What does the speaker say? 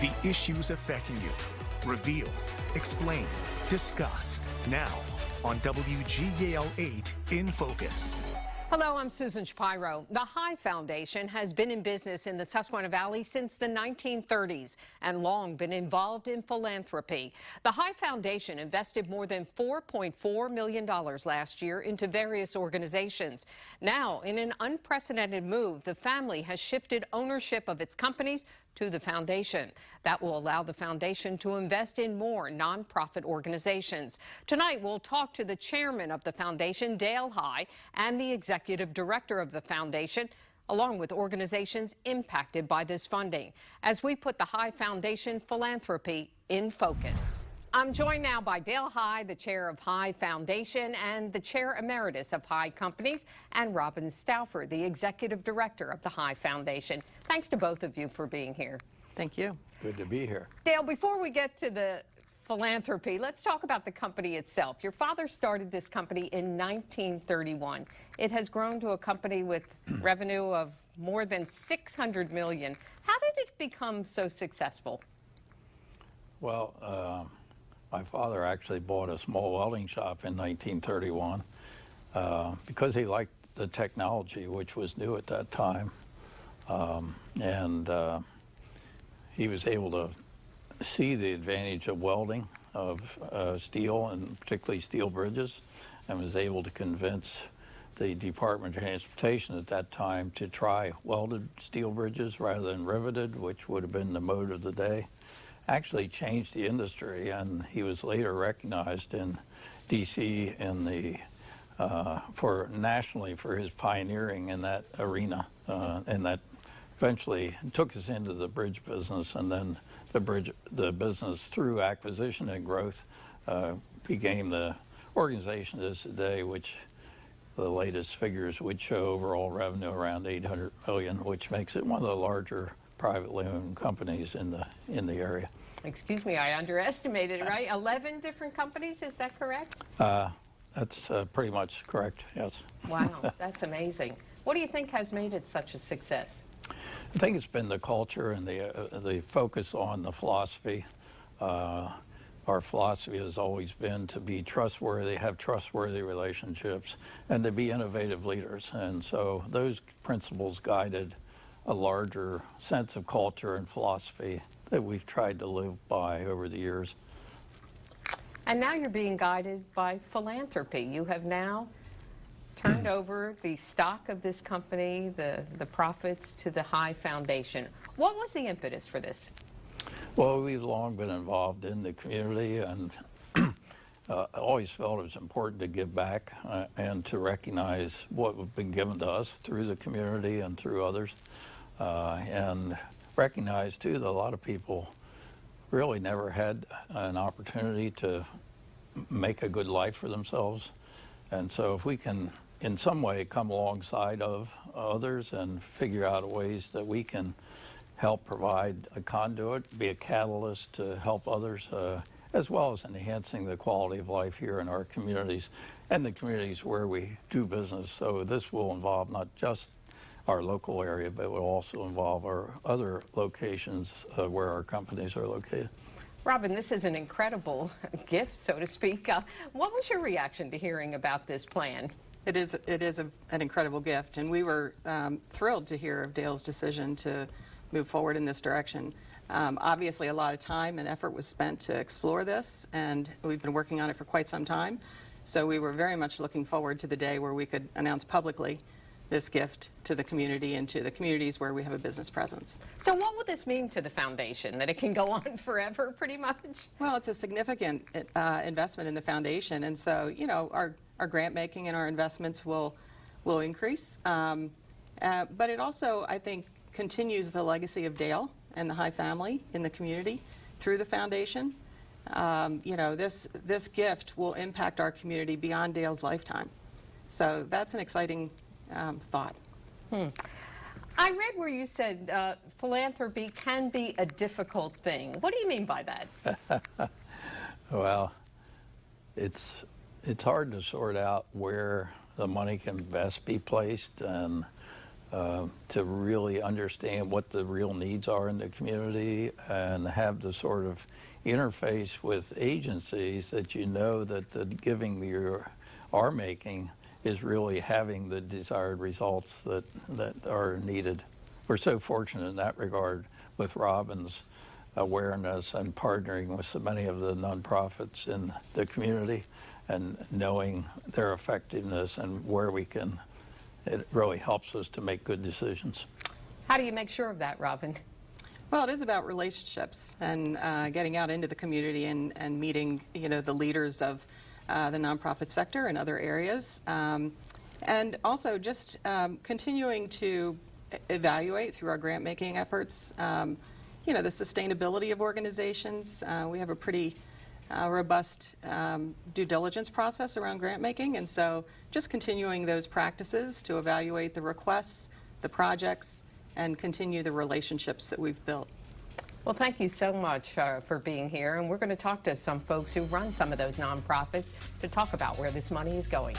The issues affecting you. Revealed, explained, discussed. Now on WGAL 8 in Focus. Hello, I'm Susan Shapiro. The High Foundation has been in business in the Susquehanna Valley since the 1930s and long been involved in philanthropy. The High Foundation invested more than $4.4 million last year into various organizations. Now, in an unprecedented move, the family has shifted ownership of its companies to the foundation. That will allow the foundation to invest in more nonprofit organizations. Tonight, we'll talk to the chairman of the foundation, Dale High, and the executive director of the foundation, along with organizations impacted by this funding, as we put the High Foundation philanthropy in focus. I'm joined now by Dale High, the chair of High Foundation and the chair emeritus of High Companies, and Robin Stauffer, the executive director of the High Foundation. Thanks to both of you for being here. Thank you. Good to be here. Dale, before we get to the philanthropy, let's talk about the company itself. Your father started this company in 1931. It has grown to a company with revenue of more than $600 million. How did it become so successful? Well, my father actually bought a small welding shop in 1931 because he liked the technology, which was new at that time. He was able to see the advantage of welding of steel, and particularly steel bridges, and was able to convince the Department of Transportation at that time to try welded steel bridges rather than riveted, which would have been the mode of the day. Actually changed the industry, and he was later recognized in D.C. in the nationally for his pioneering in that arena, and that eventually took us into the bridge business, and then the business through acquisition and growth became the organization it is today, which the latest figures would show overall revenue around $800 million, which makes it one of the larger privately owned companies in the area. Excuse me, I underestimated, right? 11 different companies, is that correct? That's pretty much correct, yes. Wow, that's amazing. What do you think has made it such a success? I think it's been the culture and the focus on the philosophy. Our philosophy has always been to be trustworthy, have trustworthy relationships, and to be innovative leaders. And so those principles guided a larger sense of culture and philosophy that we've tried to live by over the years. And now you're being guided by philanthropy. You have now turned over the stock of this company, the profits, to the High Foundation. What was the impetus for this? Well, we've long been involved in the community, and always felt it was important to give back and to recognize what has been given to us through the community and through others. And recognize, too, that a lot of people really never had an opportunity to make a good life for themselves. And so if we can, in some way, come alongside of others and figure out ways that we can help provide a conduit, be a catalyst to help others, as well as enhancing the quality of life here in our communities and the communities where we do business. So this will involve not just our local area, but it will also involve our other locations where our companies are located. Robin, this is an incredible gift, so to speak. What was your reaction to hearing about this plan? It is an incredible gift, and we were thrilled to hear of Dale's decision to move forward in this direction. Obviously, a lot of time and effort was spent to explore this, and we've been working on it for quite some time. So we were very much looking forward to the day where we could announce publicly this gift to the community and to the communities where we have a business presence. So what will this mean to the foundation? That it can go on forever, pretty much? Well, it's a significant investment in the foundation, and so, you know, our grant making and our investments will increase. But it also, I think, continues the legacy of Dale and the High family in the community through the foundation. You know, this gift will impact our community beyond Dale's lifetime. So that's an exciting thought. I read where you said philanthropy can be a difficult thing. What do you mean by that? Well, it's hard to sort out where the money can best be placed, and to really understand what the real needs are in the community and have the sort of interface with agencies that you know that the giving you are making is really having the desired results that are needed. We're so fortunate in that regard with Robin's awareness and partnering with so many of the nonprofits in the community and knowing their effectiveness and where we can. It really helps us to make good decisions. How do you make sure of that, Robin? Well, it is about relationships and getting out into the community and meeting, the leaders of the nonprofit sector and other areas, and also just continuing to evaluate through our grant making efforts, the sustainability of organizations. We have a pretty robust due diligence process around grant making, and so just continuing those practices to evaluate the requests, the projects, and continue the relationships that we've built. Well, thank you so much for being here, and we're going to talk to some folks who run some of those nonprofits to talk about where this money is going.